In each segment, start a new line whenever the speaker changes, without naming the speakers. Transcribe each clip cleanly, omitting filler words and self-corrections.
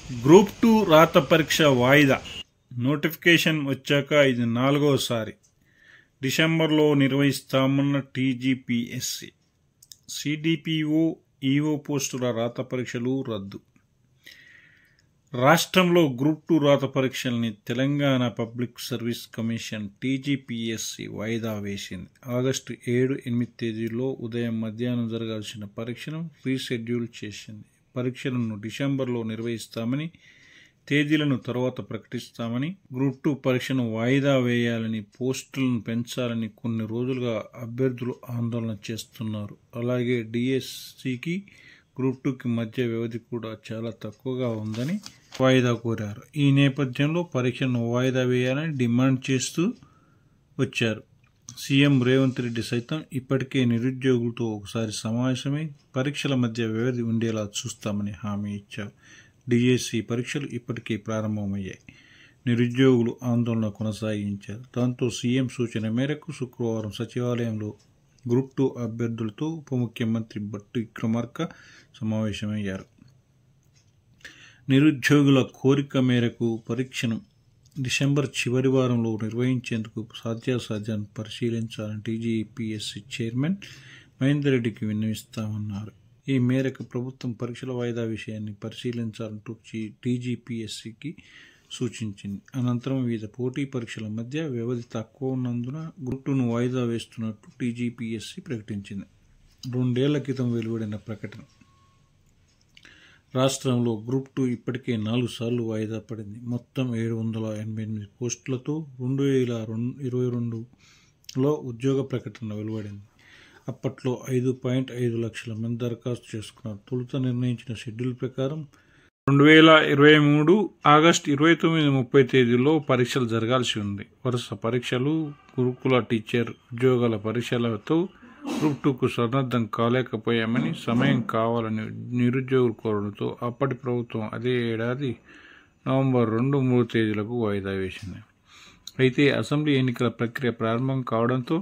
Group 2 రాత పరీక్ష వాయిదా. నోటిఫికేషన్ వచ్చాక ఇది 4వసారి. డిసెంబర్లో నిర్వహిస్తామన్న టీజీపీఎస్సీ. సిడిపిఓ, ఈఓ పోస్టుల రాత పరీక్షలు రద్దు. రాష్ట్రంలో గ్రూప్ 2 రాత పరీక్షల్ని Telangana public service commission TGPSC వాయిదా వేసింది. ఆగస్టు 7, 8 తేదీల్లో ఉదయం మధ్యాహ్నం జరగాల్సిన పరీక్షను రీషెడ్యూల్ చేసింది. పరీక్షలను డిసెంబర్లో నిర్వహిస్తామని, తేదీలను తర్వాత ప్రకటిస్తామని, గ్రూప్ 2 పరీక్షను వాయిదా వేయాలని, పోస్టులను పెంచాలని కొన్ని రోజులుగా అభ్యర్థులు ఆందోళన చేస్తున్నారు. అలాగే డిఎస్సికి గ్రూప్ 2కి మధ్య వ్యవధి కూడా చాలా తక్కువగా ఉందని వాయిదా కోరారు. ఈ నేపథ్యంలో పరీక్షను వాయిదా వేయాలని డిమాండ్ చేస్తూ వచ్చారు. సీఎం రేవంత్ రెడ్డి సైతం ఇప్పటికే నిరుద్యోగులతో ఒకసారి సమావేశమై పరీక్షల మధ్య వ్యవధి ఉండేలా చూస్తామని హామీ ఇచ్చారు. డిఎస్సి పరీక్షలు ఇప్పటికే ప్రారంభమయ్యాయి. నిరుద్యోగులు ఆందోళన కొనసాగించారు. దాంతో సీఎం సూచన మేరకు శుక్రవారం సచివాలయంలో గ్రూప్ 2 అభ్యర్థులతో ఉప ముఖ్యమంత్రి బట్టి విక్రమార్క సమావేశమయ్యారు. నిరుద్యోగుల కోరిక మేరకు పరీక్షను డిసెంబర్ చివరి వారంలో నిర్వహించేందుకు సాధ్యాసాధ్యాన్ని పరిశీలించాలని టీజీపీఎస్సీ చైర్మన్ మహేందర్ రెడ్డికి విన్నవిస్తామన్నారు. ఈ మేరకు ప్రభుత్వం పరీక్షల వాయిదా విషయాన్ని పరిశీలించాలంటూ టీజీపీఎస్సీకి సూచించింది. అనంతరం వివిధ పోటీ పరీక్షల మధ్య వ్యవధి తక్కువ ఉన్నందున గ్రూప్ 2ను వాయిదా వేస్తున్నట్టు టీజీపీఎస్సీ ప్రకటించింది. 2 ఏళ్ల క్రితం వెలువడిన ప్రకటన. రాష్ట్రంలో గ్రూప్ 2 ఇప్పటికే 4 సార్లు వాయిదా పడింది. మొత్తం 788 పోస్టులతో 2022లో ఉద్యోగ ప్రకటన వెలువడింది. అప్పట్లో 5.5 లక్షల మంది దరఖాస్తు చేసుకున్నారు. తొలుత నిర్ణయించిన షెడ్యూల్ ప్రకారం 2023 ఆగస్టు 29, 30 తేదీల్లో పరీక్షలు జరగాల్సి ఉంది. వరుస పరీక్షలు, గురుకుల టీచర్ ఉద్యోగాల పరీక్షలతో గ్రూప్ 2కు సన్నద్ధం కాలేకపోయామని, సమయం కావాలని నిరుద్యోగులు కోరడంతో అప్పటి ప్రభుత్వం అదే ఏడాది నవంబర్ 2, 3 తేదీలకు వాయిదా వేసింది. అయితే అసెంబ్లీ ఎన్నికల ప్రక్రియ ప్రారంభం కావడంతో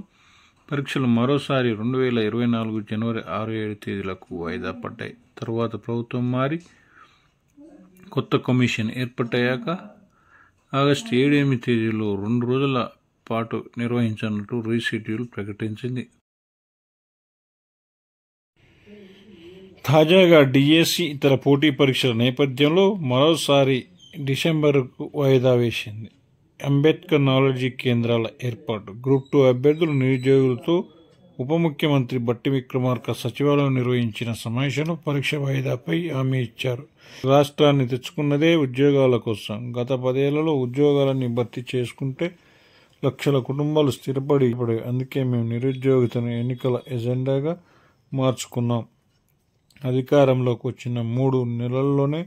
పరీక్షలు మరోసారి 2024 జనవరి 6, 7 తేదీలకు వాయిదా పడ్డాయి. తరువాత ప్రభుత్వం మారి కొత్త కమిషన్ ఏర్పాటయ్యాక ఆగస్టు 7, 8 తేదీల్లో 2 రోజుల పాటు నిర్వహించనున్నట్టు రీషెడ్యూల్ ప్రకటించింది. తాజాగా డిఎస్సి ఇతర పోటీ పరీక్షల నేపథ్యంలో మరోసారి డిసెంబర్కు వాయిదా వేసింది. అంబేద్కర్ నాలెడ్జీ కేంద్రాల ఏర్పాటు. గ్రూప్ 2 అభ్యర్థులు, నిరుద్యోగులతో ఉప ముఖ్యమంత్రి బట్టి విక్రమార్క సచివాలయం నిర్వహించిన సమావేశంలో పరీక్ష వాయిదాపై హామీ ఇచ్చారు. రాష్ట్రాన్ని తెచ్చుకున్నదే ఉద్యోగాల కోసం. గత 10 ఏళ్లలో ఉద్యోగాలన్నీ భర్తీ చేసుకుంటే లక్షల కుటుంబాలు స్థిరపడి, అందుకే మేము నిరుద్యోగితను ఎన్నికల ఎజెండాగా మార్చుకున్నాం. అధికారంలోకి వచ్చిన 3 నెలల్లోనే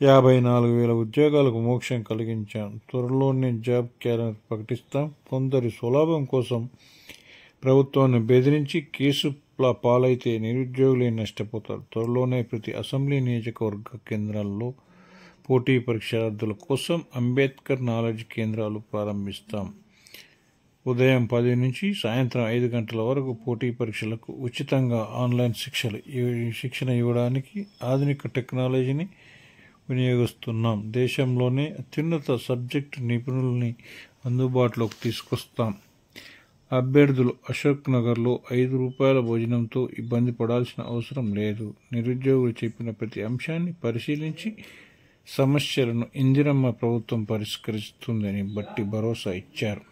54,000 ఉద్యోగాలకు మోక్షం కలిగించాం. త్వరలోనే జాబ్ క్యాలెండర్ ప్రకటిస్తాం. కొందరి స్వలాభం కోసం ప్రభుత్వాన్ని బెదిరించి కేసుల పాలైతే నిరుద్యోగులే నష్టపోతారు. త్వరలోనే ప్రతి అసెంబ్లీ నియోజకవర్గ కేంద్రాల్లో పోటీ పరీక్షార్థుల కోసం అంబేద్కర్ నాలెడ్జ్ కేంద్రాలు ప్రారంభిస్తాం. ఉదయం 10 నుంచి సాయంత్రం 5 గంటల వరకు పోటీ పరీక్షలకు ఉచితంగా ఆన్లైన్ శిక్షణ ఇవ్వడానికి ఆధునిక టెక్నాలజీని వినియోగిస్తున్నాం. దేశంలోనే అత్యున్నత సబ్జెక్టు నిపుణుల్ని అందుబాటులోకి తీసుకొస్తాం. అభ్యర్థులు అశోక్ నగర్లో ₹5 భోజనంతో ఇబ్బంది పడాల్సిన అవసరం లేదు. నిరుద్యోగులు చెప్పిన ప్రతి అంశాన్ని పరిశీలించి సమస్యలను ఇందిరమ్మ ప్రభుత్వం పరిష్కరిస్తుందని బట్టి భరోసా ఇచ్చారు.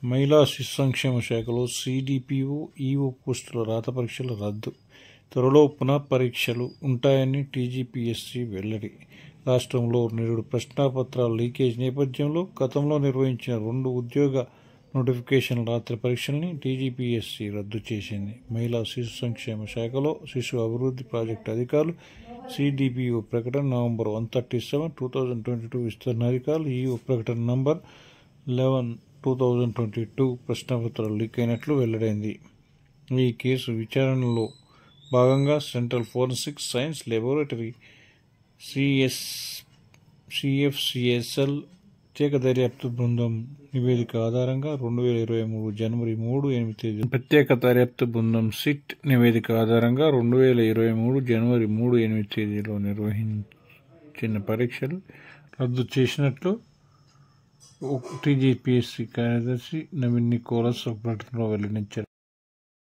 మహిళా శిశు సంక్షేమ శాఖలో సిడిపిఓ, ఈఓ పోస్టుల రాత పరీక్షలు రద్దు. త్వరలో పునః పరీక్షలు ఉంటాయని టీజీపీఎస్సీ వెల్లడి. రాష్ట్రంలో నిరుడు ప్రశ్నాపత్రాల లీకేజ్ నేపథ్యంలో గతంలో నిర్వహించిన 2 ఉద్యోగ నోటిఫికేషన్ల రాత్రి పరీక్షల్ని టీజీపీఎస్సీ రద్దు చేసింది. మహిళా శిశు సంక్షేమ శాఖలో శిశు అభివృద్ధి ప్రాజెక్టు అధికారులు సిడిపిఓ ప్రకటన నవంబర్ 137, 2022 విస్తరణ అధికారులు ఈఓ ప్రకటన నంబర్ 11, 2022 ప్రశ్నాపత్రాలు లీక్ అయినట్లు వెల్లడైంది. ఈ కేసు విచారణలో భాగంగా సెంట్రల్ ఫోరెన్సిక్ సైన్స్ ల్యాబొరేటరీ సిఎఫ్సిఎస్ఎల్ ప్రత్యేక దర్యాప్తు బృందం నివేదిక ఆధారంగా 2023 జనవరి 3, 8 తేదీ ప్రత్యేక దర్యాప్తు బృందం సిట్ నివేదిక ఆధారంగా 2023 జనవరి 3, 8 తేదీలో చిన్న పరీక్షలు రద్దు చేసినట్లు టీజీపీఎస్సీ కార్యదర్శి నవీన్ నికోలస్ ఒక ప్రకటనలో వెల్లడించారు.